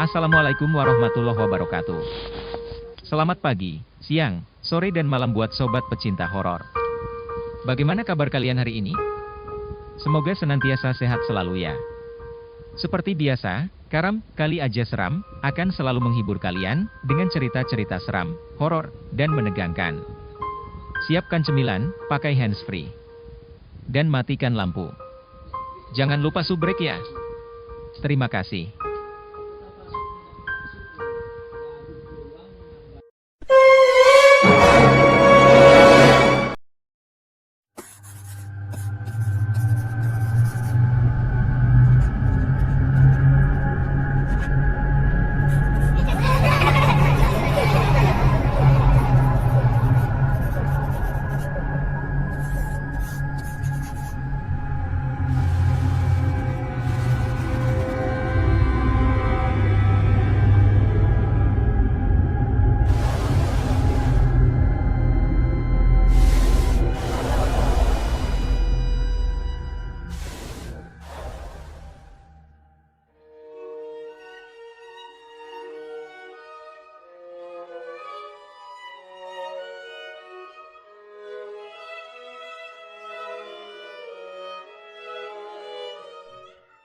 Assalamualaikum warahmatullahi wabarakatuh. Selamat pagi, siang, sore dan malam buat sobat pecinta horor. Bagaimana kabar kalian hari ini? Semoga senantiasa sehat selalu ya. Seperti biasa, Karam Kali Aja Seram akan selalu menghibur kalian dengan cerita-cerita seram, horor, dan menegangkan. Siapkan cemilan, pakai handsfree, dan matikan lampu. Jangan lupa subrek ya. Terima kasih.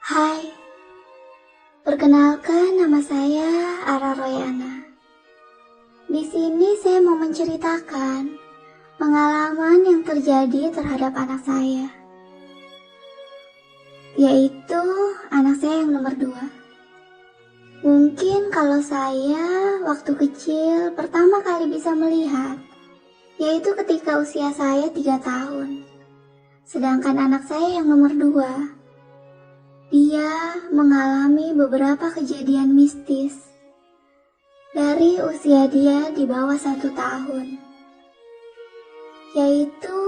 Hai, perkenalkan nama saya Ara Royana. Di sini saya mau menceritakan pengalaman yang terjadi terhadap anak saya, yaitu anak saya yang nomor 2. Mungkin kalau saya waktu kecil pertama kali bisa melihat, yaitu ketika usia saya 3 tahun. Sedangkan anak saya yang nomor 2, dia mengalami beberapa kejadian mistis dari usia dia di bawah 1 tahun, yaitu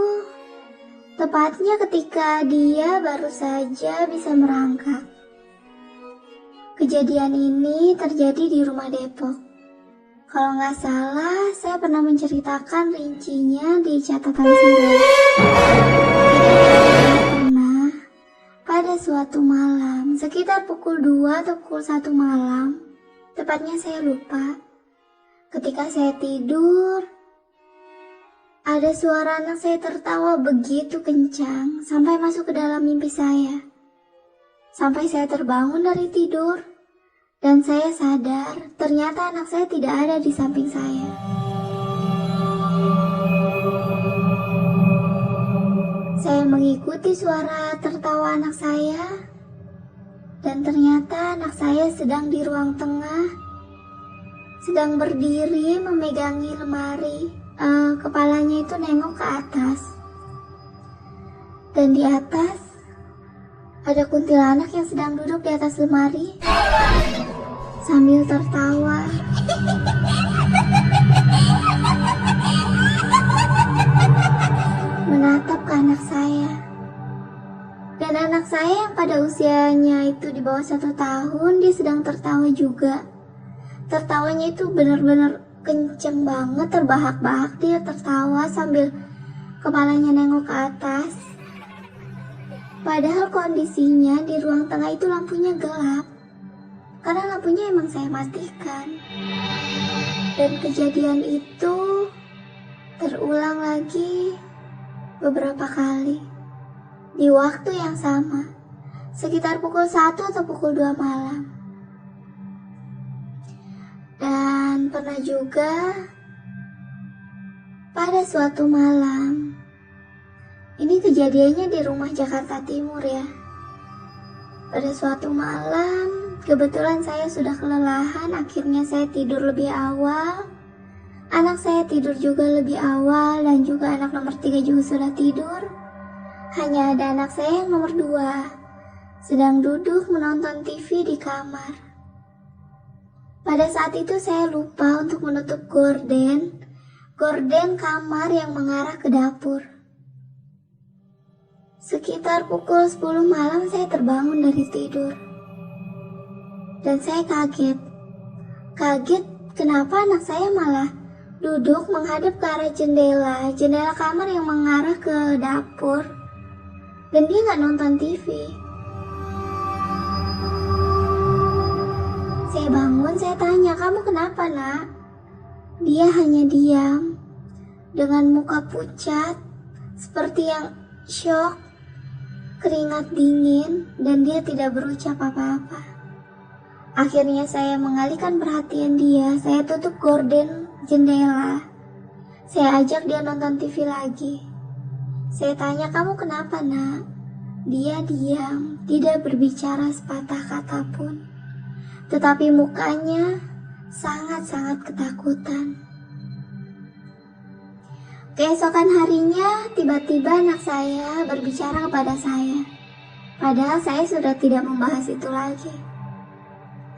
tepatnya ketika dia baru saja bisa merangkak. Kejadian ini terjadi di rumah Depok. Kalau nggak salah, saya pernah menceritakan rincinya di catatan sirah. Pada suatu malam, sekitar pukul 2 atau pukul 1 malam, tepatnya saya lupa. Ketika saya tidur, ada suara anak saya tertawa begitu kencang sampai masuk ke dalam mimpi saya. Sampai saya terbangun dari tidur, dan saya sadar ternyata anak saya tidak ada di samping saya. Saya mengikuti suara tertawa anak saya, dan ternyata anak saya sedang di ruang tengah, sedang berdiri memegangi lemari. Kepalanya itu nengok ke atas, dan di atas ada kuntilanak yang sedang duduk di atas lemari sambil tertawa. Menatap ke anak saya. Dan anak saya yang pada usianya itu di bawah 1 tahun, dia sedang tertawa juga. Tertawanya itu benar-benar kenceng banget, terbahak-bahak. Dia tertawa sambil kepalanya nengok ke atas. Padahal kondisinya di ruang tengah itu lampunya gelap, karena lampunya emang saya matikan. Dan kejadian itu terulang lagi beberapa kali di waktu yang sama, sekitar pukul 1 atau pukul 2 malam. Dan pernah juga pada suatu malam, ini kejadiannya di rumah Jakarta Timur ya. Pada suatu malam, kebetulan saya sudah kelelahan, akhirnya saya tidur lebih awal. Anak saya tidur juga lebih awal, dan juga anak nomor 3 juga sudah tidur. Hanya ada anak saya yang nomor 2 sedang duduk menonton TV di kamar. Pada saat itu saya lupa untuk menutup gorden kamar yang mengarah ke dapur. Sekitar pukul 10 malam saya terbangun dari tidur. Dan saya kaget kenapa anak saya malah duduk menghadap ke arah jendela kamar yang mengarah ke dapur, dan dia nggak nonton TV. Saya bangun bangun, saya tanya, "Kamu kenapa, Nak?" Dia hanya diam, dengan muka pucat, seperti yang syok, keringat dingin, dan dia tidak berucap apa-apa. Akhirnya saya mengalihkan perhatian dia, saya tutup gorden jendela. Saya ajak dia nonton TV lagi. Saya tanya, "Kamu kenapa, Nak?" Dia diam, tidak berbicara sepatah kata pun. Tetapi mukanya sangat-sangat ketakutan. Keesokan harinya, tiba-tiba anak saya berbicara kepada saya. Padahal saya sudah tidak membahas itu lagi.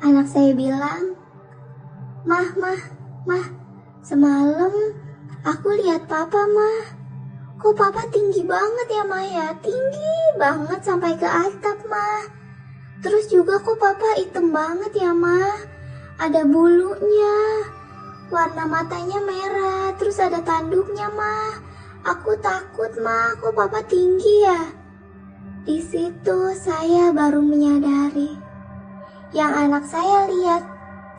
Anak saya bilang, Mah, semalam aku lihat Papa, Mah. Kok Papa tinggi banget ya, Mah ya? Tinggi banget sampai ke atap, Mah. Terus juga kok Papa hitam banget ya, Mah. Ada bulunya. Warna matanya merah, terus ada tanduknya, Mah. Aku takut, Mah. Kok Papa tinggi ya? Di situ saya baru menyadari yang anak saya lihat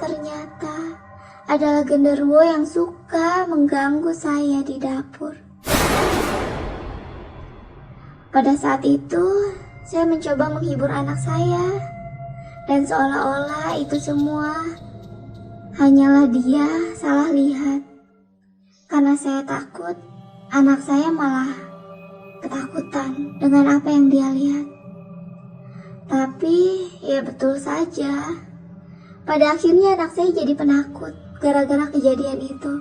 ternyata adalah genderuwo yang suka mengganggu saya di dapur. Pada saat itu, saya mencoba menghibur anak saya, dan seolah-olah itu semua hanyalah dia salah lihat. Karena saya takut, anak saya malah ketakutan dengan apa yang dia lihat. Tapi, ya betul saja, pada akhirnya anak saya jadi penakut gara-gara kejadian itu.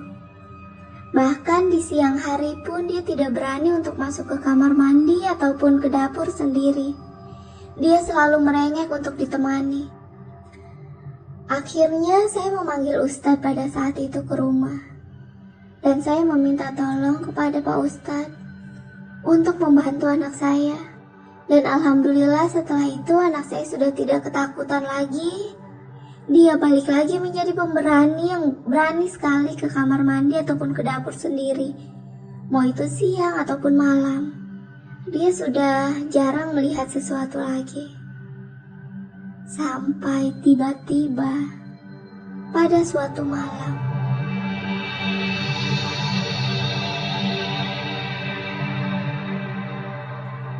Bahkan di siang hari pun dia tidak berani untuk masuk ke kamar mandi ataupun ke dapur sendiri. Dia selalu merengek untuk ditemani. Akhirnya saya memanggil Ustadz pada saat itu ke rumah. Dan saya meminta tolong kepada Pak Ustadz untuk membantu anak saya. Dan alhamdulillah setelah itu anak saya sudah tidak ketakutan lagi. Dia balik lagi menjadi pemberani yang berani sekali ke kamar mandi ataupun ke dapur sendiri. Mau itu siang ataupun malam. Dia sudah jarang melihat sesuatu lagi. Sampai tiba-tiba pada suatu malam.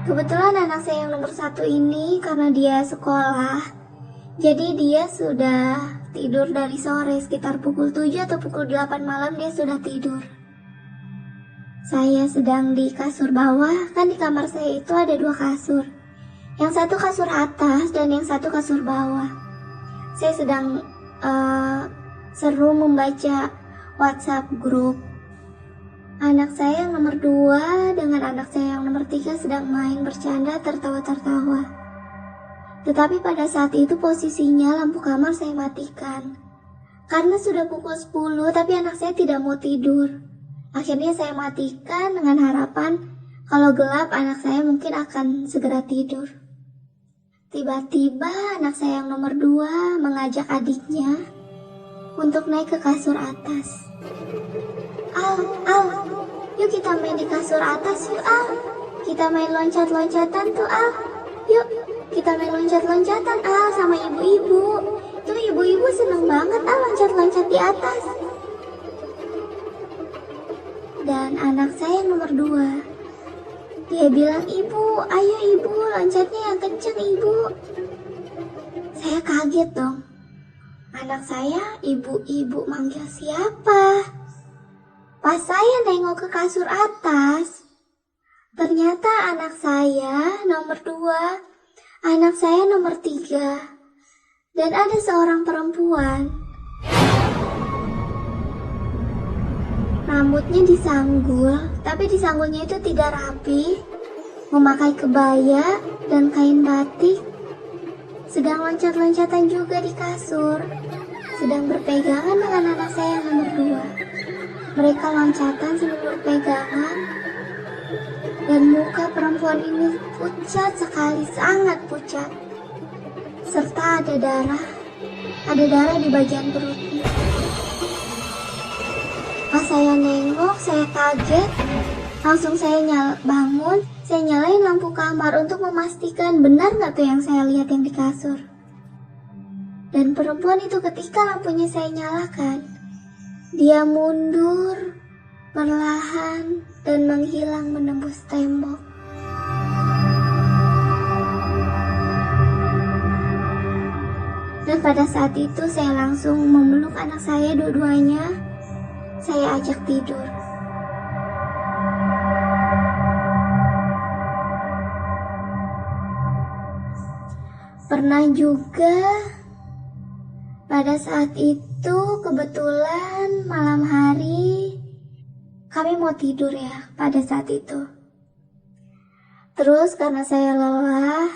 Kebetulan anak saya yang nomor 1 ini karena dia sekolah, jadi dia sudah tidur dari sore sekitar pukul 7 atau pukul 8 malam dia sudah tidur. Saya sedang di kasur bawah, kan di kamar saya itu ada 2 kasur. Yang satu kasur atas dan yang satu kasur bawah. Saya sedang seru membaca WhatsApp grup. Anak saya yang nomor 2 dengan anak saya yang nomor 3 sedang main bercanda tertawa-tertawa. Tetapi pada saat itu posisinya lampu kamar saya matikan. Karena sudah pukul 10 tapi anak saya tidak mau tidur. Akhirnya saya matikan dengan harapan kalau gelap anak saya mungkin akan segera tidur. Tiba-tiba anak saya yang nomor 2 mengajak adiknya untuk naik ke kasur atas. Al, yuk kita main di kasur atas yuk Al. Kita main loncat-loncatan tuh Al. Yuk, kita main loncat-loncatan Al sama ibu-ibu. Tuh ibu-ibu seneng banget Al loncat-loncat di atas. Dan anak saya yang nomor 2, dia bilang, "Ibu, ayo ibu, loncatnya yang kenceng ibu." Saya kaget dong. Anak saya ibu-ibu manggil siapa? Pas saya nengok ke kasur atas, ternyata anak saya nomor 2, anak saya nomor 3, dan ada seorang perempuan. Rambutnya disanggul, tapi disanggulnya itu tidak rapi, memakai kebaya dan kain batik, sedang loncat-loncatan juga di kasur, sedang berpegangan dengan anak saya yang nomor 2. Mereka loncatan sambil berpegangan, dan muka perempuan ini pucat sekali, sangat pucat, serta ada darah di bagian perutnya. Pas saya nengok, saya kaget, langsung saya bangun, saya nyalain lampu kamar untuk memastikan benar nggak tuh yang saya lihat yang di kasur. Dan perempuan itu ketika lampunya saya nyalakan, dia mundur perlahan dan menghilang menembus tembok. Dan pada saat itu saya langsung memeluk anak saya dua-duanya. Saya ajak tidur. Pernah juga pada saat itu kebetulan malam hari kami mau tidur ya pada saat itu. Terus karena saya lelah,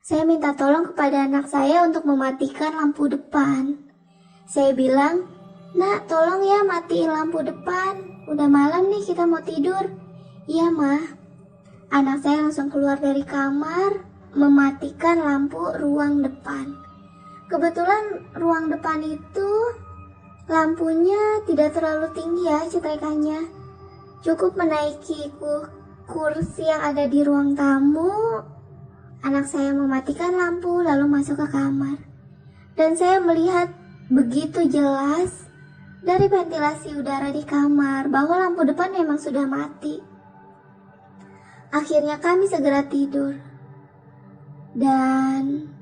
saya minta tolong kepada anak saya untuk mematikan lampu depan. Saya bilang, "Nak, tolong ya matiin lampu depan. Udah malam nih, kita mau tidur." "Iya, Mah." Anak saya langsung keluar dari kamar, mematikan lampu ruang depan. Kebetulan ruang depan itu lampunya tidak terlalu tinggi ya cetrekannya. Cukup menaiki kursi yang ada di ruang tamu. Anak saya mematikan lampu lalu masuk ke kamar. Dan saya melihat begitu jelas dari ventilasi udara di kamar bahwa lampu depan memang sudah mati. Akhirnya kami segera tidur. Dan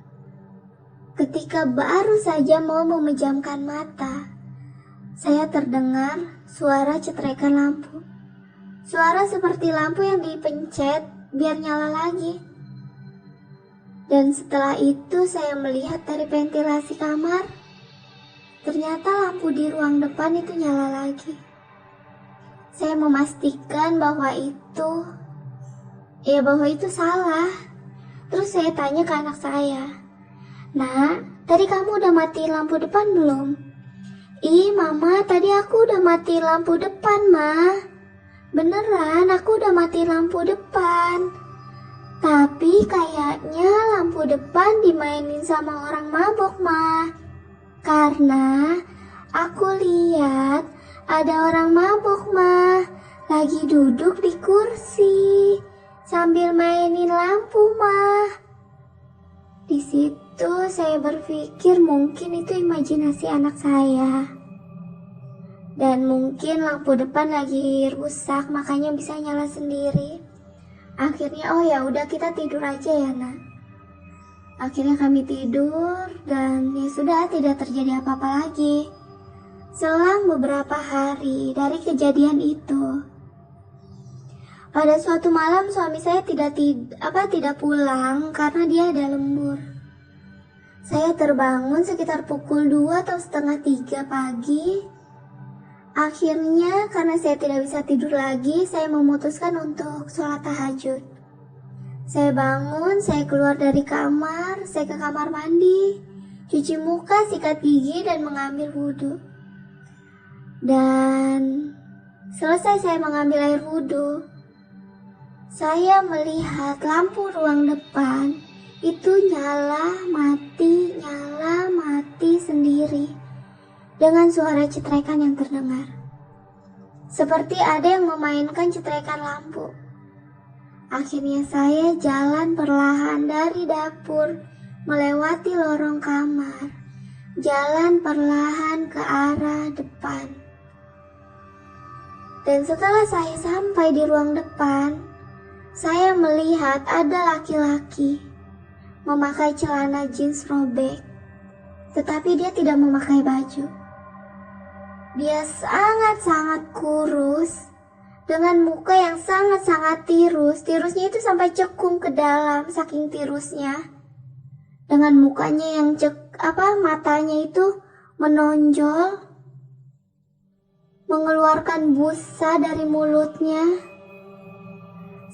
ketika baru saja mau memejamkan mata, saya terdengar suara cetrekan lampu. Suara seperti lampu yang dipencet biar nyala lagi. Dan setelah itu saya melihat dari ventilasi kamar, ternyata lampu di ruang depan itu nyala lagi. Saya memastikan bahwa itu salah. Terus saya tanya ke anak saya, "Nak, tadi kamu udah matiin lampu depan belum?" "Ih, Mama, tadi aku udah matiin lampu depan, Ma." "Beneran, aku udah matiin lampu depan. Tapi kayaknya lampu depan dimainin sama orang mabok, Ma. Karena aku lihat ada orang mabok, Ma, lagi duduk di kursi sambil mainin lampu, Ma." Di situ saya berpikir mungkin itu imajinasi anak saya. Dan mungkin lampu depan lagi rusak makanya bisa nyala sendiri. Akhirnya oh ya udah kita tidur aja ya, Nak. Akhirnya kami tidur dan ya sudah tidak terjadi apa-apa lagi. Selang beberapa hari dari kejadian itu, pada suatu malam suami saya tidak pulang karena dia ada lembur. Saya terbangun sekitar pukul 2 atau setengah 3 pagi. Akhirnya karena saya tidak bisa tidur lagi, saya memutuskan untuk sholat tahajud. Saya bangun, saya keluar dari kamar, saya ke kamar mandi, cuci muka, sikat gigi, dan mengambil wudhu. Dan selesai saya mengambil air wudhu, saya melihat lampu ruang depan itu nyala mati sendiri dengan suara cetrekan yang terdengar. Seperti ada yang memainkan cetrekan lampu. Akhirnya saya jalan perlahan dari dapur melewati lorong kamar, jalan perlahan ke arah depan. Dan setelah saya sampai di ruang depan, saya melihat ada laki-laki memakai celana jeans robek, tetapi dia tidak memakai baju. Dia sangat-sangat kurus, dengan muka yang sangat-sangat tirus. Tirusnya itu sampai cekung ke dalam, saking tirusnya. Dengan mukanya yang matanya itu menonjol, mengeluarkan busa dari mulutnya,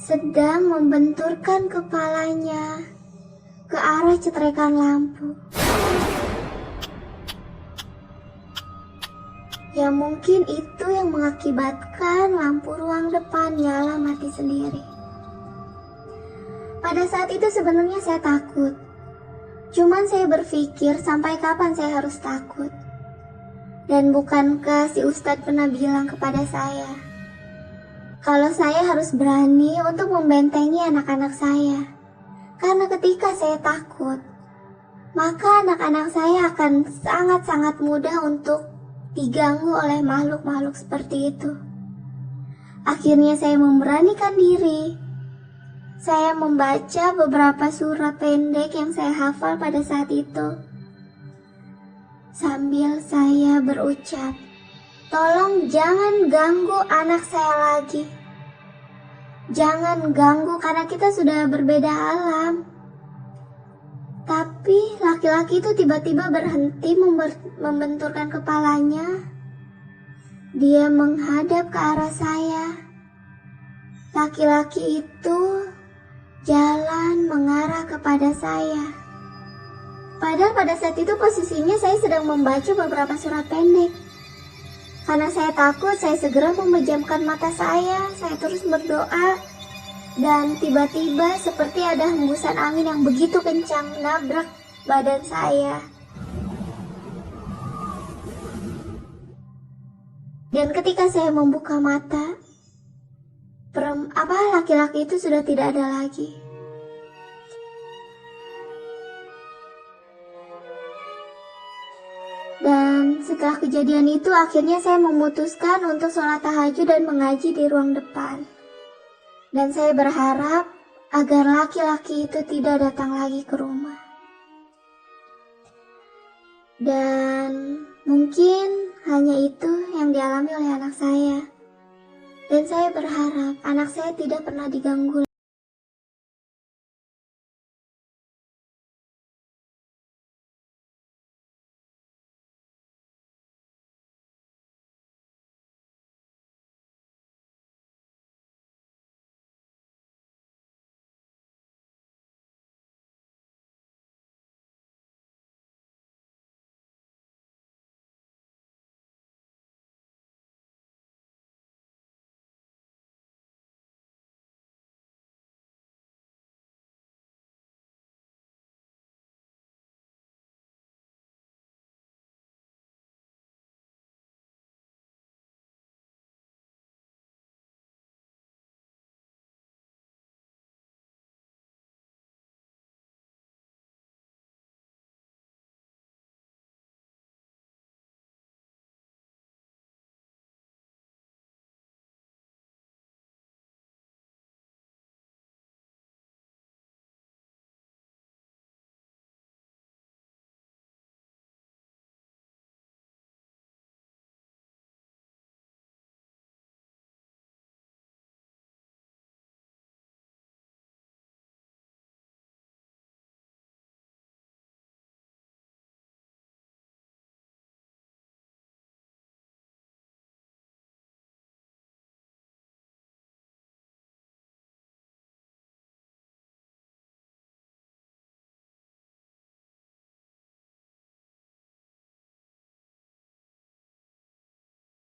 sedang membenturkan kepalanya ke arah cetrekan lampu. Ya mungkin itu yang mengakibatkan lampu ruang depan nyala mati sendiri. Pada saat itu sebenarnya saya takut. Cuman saya berpikir sampai kapan saya harus takut. Dan bukankah si Ustadz pernah bilang kepada saya, kalau saya harus berani untuk membentengi anak-anak saya. Karena ketika saya takut, maka anak-anak saya akan sangat-sangat mudah untuk diganggu oleh makhluk-makhluk seperti itu. Akhirnya saya memberanikan diri. Saya membaca beberapa surat pendek yang saya hafal pada saat itu. Sambil saya berucap, "Tolong jangan ganggu anak saya lagi. Jangan ganggu karena kita sudah berbeda alam." Tapi laki-laki itu tiba-tiba berhenti membenturkan kepalanya. Dia menghadap ke arah saya. Laki-laki itu jalan mengarah kepada saya. Padahal pada saat itu posisinya saya sedang membaca beberapa surat pendek. Karena saya takut, saya segera memejamkan mata saya terus berdoa. Dan tiba-tiba seperti ada hembusan angin yang begitu kencang nabrak badan saya. Dan ketika saya membuka mata, laki-laki itu sudah tidak ada lagi. Dan setelah kejadian itu akhirnya saya memutuskan untuk sholat tahajud dan mengaji di ruang depan. Dan saya berharap agar laki-laki itu tidak datang lagi ke rumah. Dan mungkin hanya itu yang dialami oleh anak saya. Dan saya berharap anak saya tidak pernah diganggu